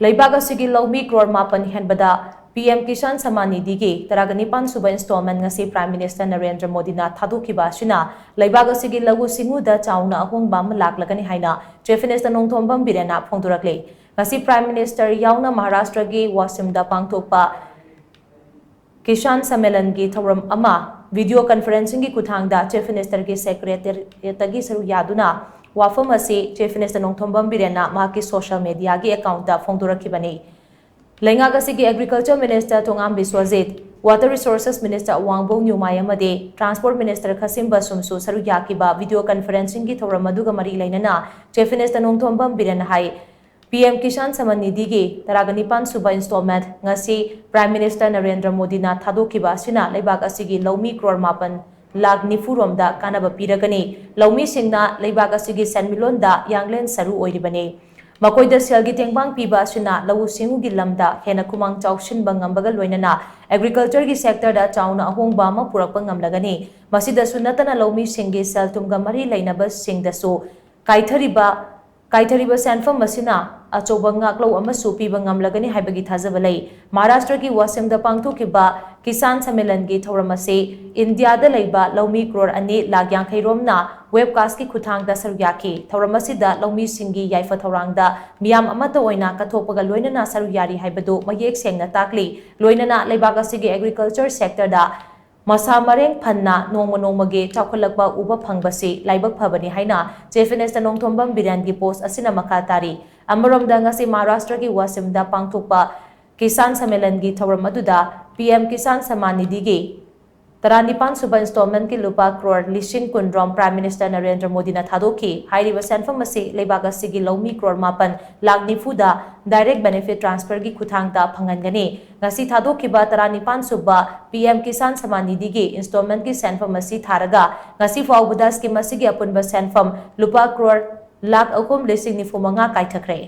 लेबाग असिगी लौमी करोड़ मापन हेनबदा पीएम किसान सम्मान निधि की तरागनिपान सुबह installment ngasi prime minister Narendra Modi ना थादोखिबा असिना लेबाग असिगी लघु सिंगुदा चाउना अहोंगबा अमा लाक्लगनि हाइना चीफ मिनिस्टर नोंथोंबम बिरेना फोंदोरकले ngasi प्राइम मिनिस्टर याउना महाराष्ट्र की वासिमदा पांगथोकपा किसान सम्मेलन की थौरम अमा वीडियो कॉन्फ्रेंसिंग की खुथांगदा चीफ मिनिस्टर की सेक्रेटरीतगी सरु यादुना वाफम असी चीफ मिनिस्टर नोंथोंबम बिरेना माकी सोशल मीडिया की अकाउंट फोंदोरखिबनी लेंगाग असिगी agriculture minister Thongam Biswajit water resources minister Awangbow Newmai अमदे ट्रांसपोर्ट मिनिस्टर खसिम बसुमसु सरु याकिबा वीडियो कॉन्फ्रेंसिंग की थौरम अदुगा मरी लेनना चीफ मिनिस्टर नोंथोंबम बिरेना हाई पीएम किसान सम्मान निधि की तरागनिपान सुबह installment ngasi prime minister Narendra Modi ना थादोखिबा असिना लेबाग असिगी लौमी करोड़ मापन लाख निफुरोमदा कानबा पिरगनी लौमी सिंगना लेबाग असिगी सेनमिलोनदा यांगलेन सरू ओइरिबनी मकोइदा सेलगी तेंगबांग पीबा असिना लौ सिंगुगी लमदा हेना कुमांग चाउसिनबा ngambga लोइनना एग्रीकल्चर की सेक्टर दा चाउना अहोंगबा अमा पुरकपा ngamlagani मसिदसु नतना लौमी सिंगी सेल तुमगा मरी लेनबा सिंगदसु काइथरिबा सेनफम मसिना अचौबा ngaklo अमसु पीबा ngamlagani हाइबगी थाजबा लै महाराष्ट्र की वासिमदा पांगथोखिबा किसान सम्मेलन की थौरम असे इंडियादा लैबा लौमी करोड़ अने लाख यांखैरोमना वेबकास्ट की खुथांगदा सरुयाखी थौरम असिदा लौमी सिंगी याइफा थौरांगदा मियाम अमता ओइना कथोपगा लोइनना सरुयारी हाइबदो मयेक सेंगना ताकली लोइनना लैबाग असिगी एग्रीकल्चर सेक्टर दा मसा मरेंग फन्ना नोंगे चाखलकबा उबा फंगबसी लाइबक फबनी हाइना चीफ मिनिस्टर नोंथोंबम बिरेन की पोस्ट असिना मखा तारी अमरोमदा ngasi महाराष्ट्र की वासिमदा पांगथोकपा किसान सम्मेलन की थौरम अदुदा पीएम किसान सम्मान निधि की तरानिपान सुबह इंस्टॉलमेंट की लुपा करोड़ लिसिंग कुंड्रोम प्राइम मिनिस्टर नरेंद्र मोदी ना थादोखी हाइरिबा सेनफम असी लेबाग असिगी लौमी करोड़ मापन लाख निफुदा डायरेक्ट बेनिफिट ट्रांसफर की खुथांगता फंगनगनी ngasi थादोखिबा तरानिपान सुबह पीएम किसान सम्मान निधि की इंस्टॉलमेंट की सेनफम असी थारगा ngasi फाउबदा स्कीम असिगी अपुनबा सेनफम लुपा करोड़ लाख अहुम लिसिंग निफु मंगा काइथखरे।